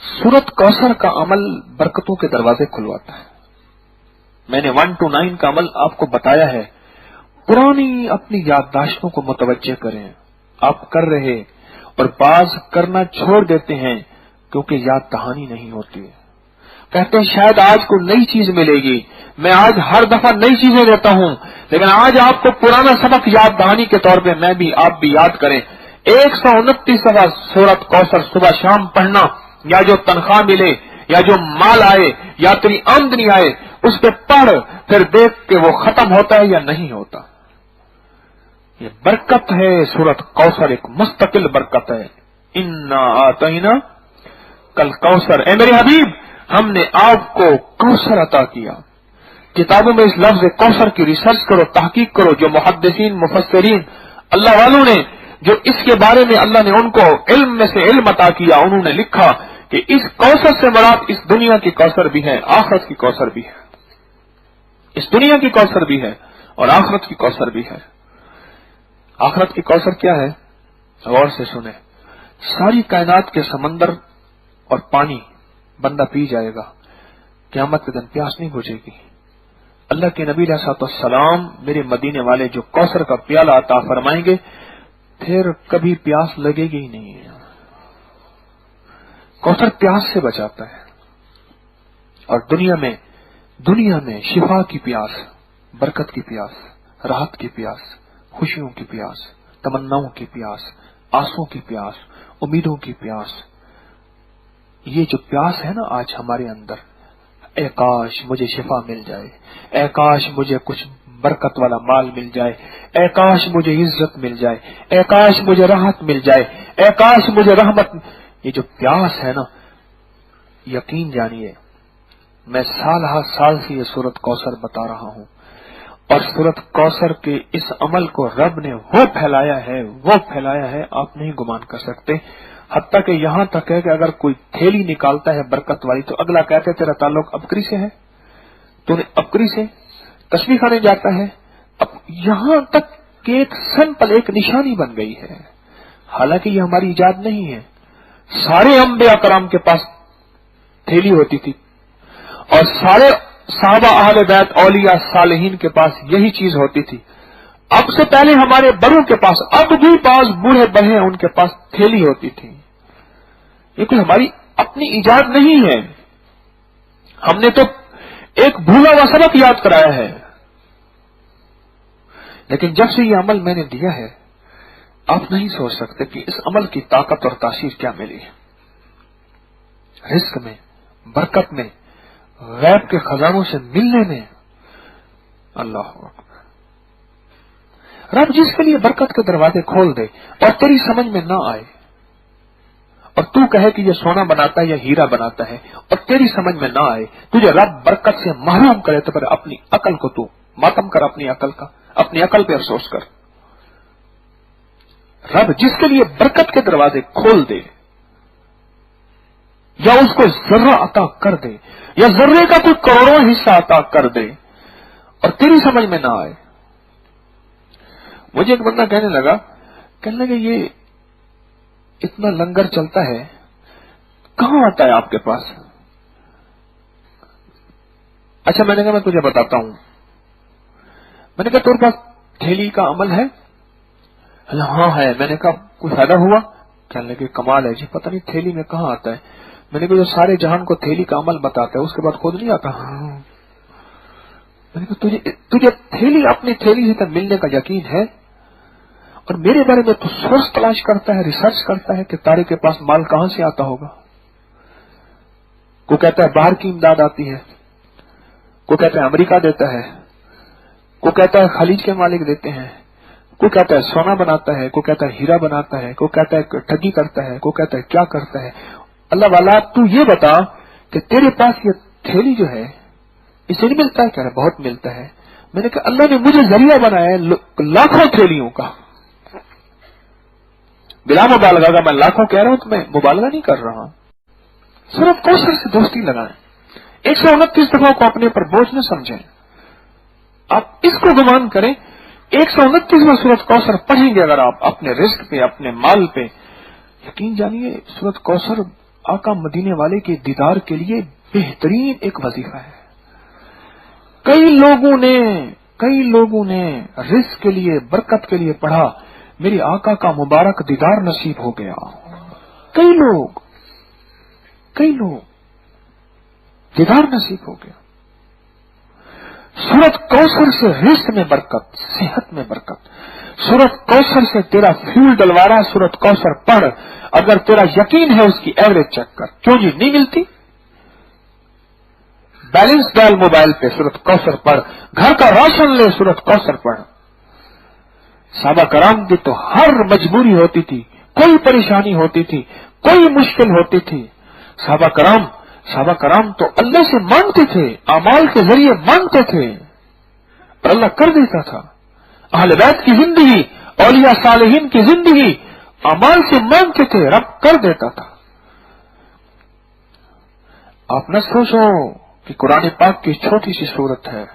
सूरत कौसर का अमल बरकतों के दरवाजे खुलवाता है। मैंने 1 to 9 का अमल आपको बताया है। पुरानी अपनी याददाश्तों को मुतवज्जे करें, आप कर रहे और बाज करना छोड़ देते हैं क्योंकि याद दहानी नहीं होती है। कहते हैं शायद आज को नई चीज मिलेगी, मैं आज हर दफा नई चीजें देता हूं, लेकिन आज आपको पुराना सबक याद दहानी के तौर पे मैं भी आप भी याद करें। 129 दफा सूरत कौसर सुबह शाम पढ़ना, या जो तनख्वाह मिले या जो माल आए या तेरी आमदनी आए उस पे पढ़, फिर देख के वो खत्म होता है या नहीं होता। ये बरकत है। सूरत कौसर एक मुस्तकिल बरकत है। इन्ना आतैना कल कौसर, ए मेरे हबीब हमने आपको कौसर अता किया। किताबों में इस लफ्ज कौसर की रिसर्च करो, तहकीक करो। जो मुहद्दिसीन मुफस्सिरीन अल्लाह वालों ने जो इसके बारे में अल्लाह ने उनको इल्म में से इल्म अता किया, उन्होंने लिखा कि इस कौसर से मुराद इस दुनिया की कौसर भी है, आखिरत की कौसर भी है। इस दुनिया की कौसर भी है और आखिरत की कौसर भी है। आखिरत की कौसर क्या है? गौर से सुने। सारी कायनात के समंदर और पानी बंदा पी जाएगा, क़यामत के दिन प्यास नहीं बुझेगी। अल्लाह के नबी अलैहिस्सलाम मेरे मदीने वाले जो कौसर का प्याला अता फरमाएंगे, फिर कभी प्यास लगेगी ही नहीं है। कौसर प्यास से बचाता है। और दुनिया में शिफा की प्यास, बरकत की प्यास, राहत की प्यास, खुशियों की प्यास, तमन्नाओं की प्यास, आंसुओं की प्यास, उम्मीदों की प्यास, ये जो प्यास है ना आज हमारे अंदर, ए काश मुझे शिफा मिल जाए, ए काश मुझे कुछ बरकत वाला माल मिल जाए, ए काश मुझे इज्जत मिल जाए, ए काश मुझे राहत मिल जाए, ए काश मुझे रहमत। ये जो प्यास है ना, यकीन जानिए मैं साल हर साल से ये सूरत कौसर बता रहा हूं, और सूरत कौसर के इस अमल को रब ने वो फैलाया है आप नहीं गुमान कर सकते। हत्ता कि यहां तक है कि अगर कोई थैली निकालता है बरकत वाली तो अगला कहते तेरा ताल्लुक अबकरी से है, तूने अबकरी से तस्बीह खाने जाता है। अब यहां तक कि एक सिंपल एक निशानी बन गई है। हालांकि ये हमारी इजाद नहीं है। सारे अंबिया कराम के पास थैली होती थी और सारे साहबा अहले बैत औलिया सालेहीन के पास यही चीज होती थी। अब से पहले हमारे बड़ों के पास, अब भी पास बूढ़े बड़े उनके पास थैली होती थी। ये कोई हमारी अपनी इजाद नहीं है। हमने तो एक भूला हुआ सबक याद कराया है। लेकिन जब से ये अमल मैंने दिया है, आप नहीं सोच सकते कि इस अमल की ताकत और तासीर क्या मिली है। रिस्क में, बरकत में, गैब के खजानों से मिलने में। अल्लाह अकबर। रब जिसके लिए बरकत के दरवाजे खोल दे और तेरी समझ में ना आए और तू कहे कि ये सोना बनाता है या हीरा बनाता है और तेरी समझ में ना आए, तुझे रब बरकत से महरूम करे, तो फिर अपनी अकल को तू मातम कर, अपनी अकल का, अपनी अकल पे अफसोस कर। रब जिसके लिए बरकत के दरवाजे खोल दे या उसको जर्रा अता कर दे या जर्रे का कोई करोड़ों हिस्सा अता कर दे और तेरी समझ में ना आए। मुझे एक बंदा कहने लगा ये इतना लंगर चलता है, कहां आता है आपके पास? अच्छा, मैंने कहा मैं तुझे बताता हूं। मैंने कहा तेरे पास थैली का अमल है? हाँ है। मैंने कहा कोई फायदा हुआ? कहने लगे कमाल है जी, पता नहीं थैली में कहां आता है। मैंने कहा जो सारे जहान को थैली का अमल बताता है उसके बाद खुद नहीं आता। मैंने कहा तुझे थैली, अपनी थैली से मिलने का यकीन है और मेरे बारे में तो सोर्स तलाश करता है, रिसर्च करता है कि तारे के पास माल कहां से आता होगा। को कहता है बाहर की इमदाद आती है, को कहता है अमेरिका देता है, को कहता है खलीज के मालिक देते हैं, को कहता है सोना बनाता है, को कहता है हीरा बनाता है, को कहता है ठगी करता है, को कहता है क्या करता है। अल्लाह वाला तू ये बता कि तेरे पास ये थैली जो है इसे नहीं मिलता है? कह रहा बहुत मिलता है। मैंने कहा अल्लाह ने मुझे जरिया बनाया है लाखों थैलियों का। बिला मुबालगा का मैं लाखों कह रहा हूं तो मैं मुबालगा नहीं कर रहा। सिर्फ कौसर से दोस्ती लगाएं। 129 दफा को अपने पर बोझ न समझें। आप इसको गुमान करें, 129वां सूरत कौसर पढ़ेंगे अगर आप अपने रिस्क पे, अपने माल पे, यकीन जानिए सूरत कौसर आका मदीने वाले के दीदार के लिए बेहतरीन एक वजीफा है। कई लोगों ने रिस्क के लिए, बरकत के लिए पढ़ा, मेरे आका का मुबारक दीदार नसीब हो गया। कई लोग दीदार नसीब हो गया। सूरत कौसर से रिस्क में बरकत, सेहत में बरकत। सूरत कौसर से तेरा फ्यूल डलवा रहा है, सूरत कौसर पढ़। अगर तेरा यकीन है उसकी एवरेज चेक कर। क्यों जी नहीं मिलती? बैलेंस डाल मोबाइल पे, सूरत कौसर पढ़। घर का राशन ले, सूरत कौसर पढ़। साहबा कराम की तो हर मजबूरी होती थी, कोई परेशानी होती थी, कोई मुश्किल होती थी। साहबा कराम तो अल्लाह से मांगते थे, अमाल के जरिए मांगते थे और अल्लाह कर देता था। अहले बैत की जिंदगी, औलिया सालिहीन की जिंदगी अमाल से मांगते थे, रब कर देता था। आप न सोचो कि कुरान पाक की छोटी सी सूरत है,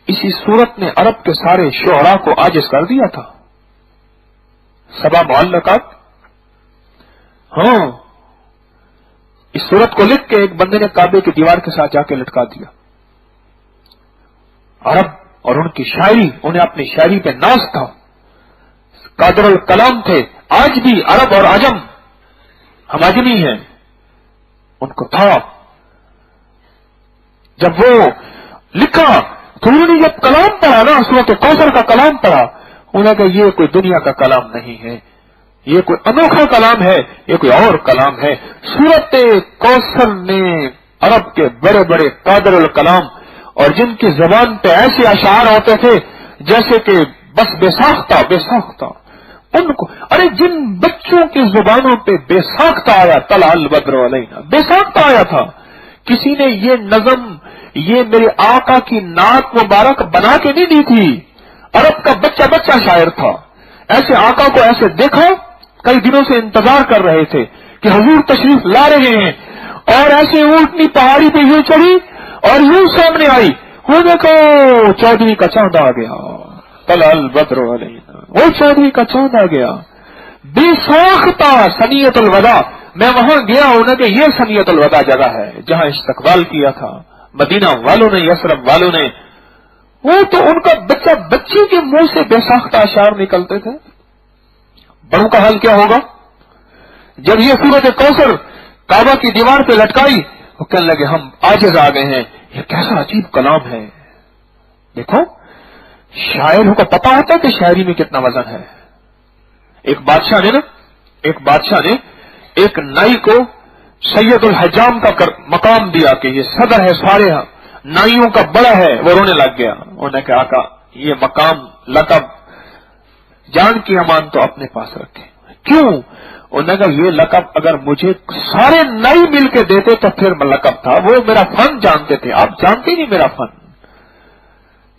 इसी सूरत ने अरब के सारे शुअरा को आजिज कर दिया था। सबा मुअल्लकात, हाँ, इस सूरत को लिख के एक बंदे ने काबे की दीवार के साथ जाके लटका दिया। अरब और उनकी शायरी, उन्हें अपनी शायरी पे नाज था, कादरुल कलाम थे। आज भी अरब और अजम, हम अजमी हैं, उनको था। जब वो लिखा तो उन्होंने जब कलाम पढ़ा ना, सूरत कौसर का कलाम पढ़ा, उन्होंने कहा ये कोई दुनिया का कलाम नहीं है, ये कोई अनोखा कलाम है, ये कोई और कलाम है। सूरत कौसर ने अरब के बड़े बड़े कादरुल कलाम, और जिनकी जबान पे ऐसे अशार होते थे जैसे कि बस बेसाख्ता उनको, अरे जिन बच्चों की जुबानों पे बेसाख्ता आया, तला अल बद्र अलैना, बेसाख्ता आया था। किसी ने ये नज़म, ये मेरे आका की नाक मुबारक बना के नहीं दी थी। अरब का बच्चा शायर था। ऐसे आका को ऐसे देखा, कई दिनों से इंतजार कर रहे थे कि हुजूर तशरीफ ला रहे हैं, और ऐसे ऊंटनी पहाड़ी पे यूं चढ़ी और यूं सामने आई। वो देखो चौधरी का चांद आ गया, तलअल बद्र अलैना, वो चौधरी का चांद आ गया। बेसाख्ता सनियतुल वदा, मैं वहां गया, उन्होंने ये सनियतुल वदा जगह है जहां इस्तकबाल किया था मदीना वालों ने, यसरब वालों ने। वो तो उनका बच्चे के मुंह से बेसाख्ता अशार निकलते थे। बड़ों का हाल क्या होगा? जब ये सूरत कौसर काबा की दीवार पे लटकाई, वो कहने लगे हम आजिज आ गए हैं, ये कैसा अजीब कलाम है। देखो, शायर को पता होता है कि शायरी में कितना वजन है। एक बादशाह ने एक नाई को सैयदुल हजाम का मकाम दिया कि ये सदर है, सारे नाइयों का बड़ा है। वो रोने लग गया। उन्होंने कहा आका, ये मकाम लकब जान की अमान तो अपने पास रखे। क्यों? उन्होंने कहा ये लकब अगर मुझे सारे नाई मिल के देते तो फिर लकब था, वो मेरा फन जानते थे, आप जानते नहीं मेरा फन।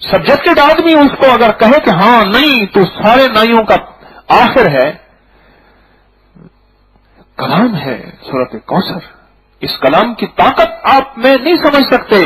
सब्जेक्टेड आदमी उसको अगर कहे कि हाँ नहीं तो सारे नाइयों का आखिर है। कलाम है सूरत कौसर, इस कलाम की ताकत आप मैं नहीं समझ सकते।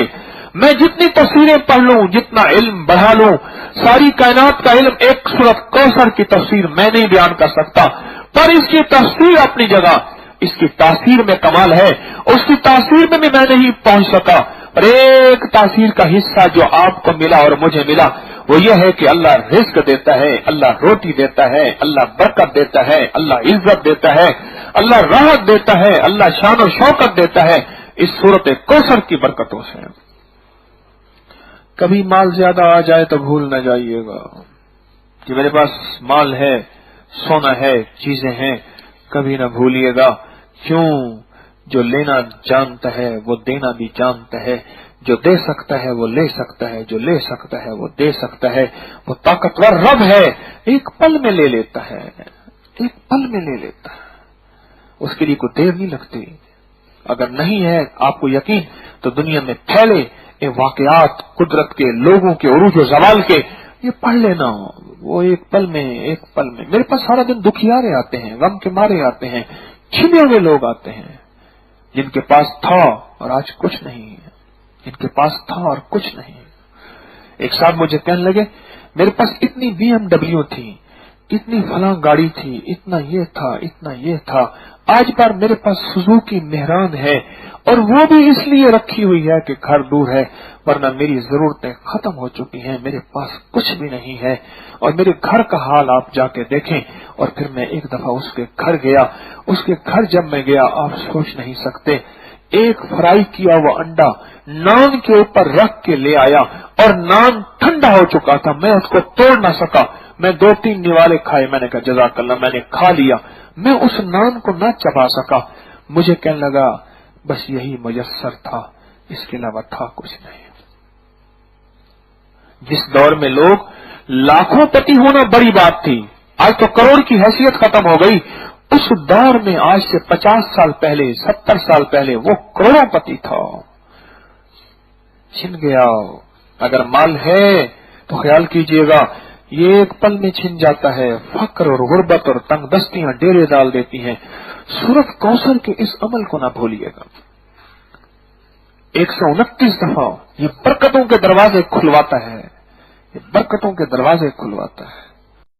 मैं जितनी तफसीरें पढ़ लूं, जितना इल्म बढ़ा लूं, सारी कायनात का इल्म एक सूरत कौसर की तफसीर मैं नहीं बयान कर सकता, पर इसकी तफसीर अपनी जगह, इसकी तासीर में कमाल है। उसकी तासीर में भी मैं नहीं पहुंच सका, पर एक तासीर का हिस्सा जो आपको मिला और मुझे मिला, वो ये है कि अल्लाह रिस्क देता है, अल्लाह रोटी देता है, अल्लाह बरकत देता है, अल्लाह इज्जत देता है, अल्लाह राहत देता है, अल्लाह शान और शौकत देता है इस सूरत कौसर की बरकतों से। कभी माल ज्यादा आ जाए तो भूल न जाइएगा कि मेरे पास माल है, सोना है, चीजें हैं, कभी न भूलिएगा। क्यों? जो लेना जानता है वो देना भी जानता है, जो दे सकता है वो ले सकता है, जो ले सकता है वो दे सकता है। वो ताकतवर रब है, एक पल में ले लेता है, एक पल में ले लेता है, उसके लिए कोई देर नहीं लगती। अगर नहीं है आपको यकीन तो दुनिया में फैले ये वाकयात, कुदरत के, लोगों के, उरूज और जवाल के, ये पढ़ लेना। वो एक पल में मेरे पास सारा दिन दुखियारे आते हैं, गम के मारे आते हैं, छिपे हुए लोग आते हैं जिनके पास था और आज कुछ नहीं है, जिनके पास था और कुछ नहीं। एक साहब मुझे कहने लगे मेरे पास इतनी BMW थी, इतनी फलां गाड़ी थी, इतना ये था, इतना ये था, आज पर मेरे पास सुजुकी मेहरान है और वो भी इसलिए रखी हुई है कि घर दूर है, वरना मेरी जरूरतें खत्म हो चुकी हैं, मेरे पास कुछ भी नहीं है। और मेरे घर का हाल आप जाके देखें। और फिर मैं एक दफा उसके घर गया। उसके घर जब मैं गया, आप सोच नहीं सकते, एक फ्राई किया हुआ अंडा नान के ऊपर रख के ले आया और नान ठंडा हो चुका था, मैं उसको तोड़ ना सका। मैं 2-3 निवाले खाए, मैंने कहा जज़ाकल्लाह, मैंने खा लिया। मैं उस नान को ना चबा सका। मुझे कहने लगा बस यही मुयस्सर था, इसके अलावा था कुछ नहीं। जिस दौर में लोग लाखों पति होना बड़ी बात थी, आज तो करोड़ की हैसियत खत्म हो गई। उस दौर में आज से 50 साल पहले, 70 साल पहले वो करोड़पति था। छिन गया। अगर माल है तो ख्याल कीजिएगा ये एक पल में छिन जाता है। फक्र और गुर्बत और तंगदस्तियां डेरे डाल देती हैं। सूरत कौसर के इस अमल को ना भूलिएगा। 129 दफा ये बरकतों के दरवाजे खुलवाता है, ये बरकतों के दरवाजे खुलवाता है।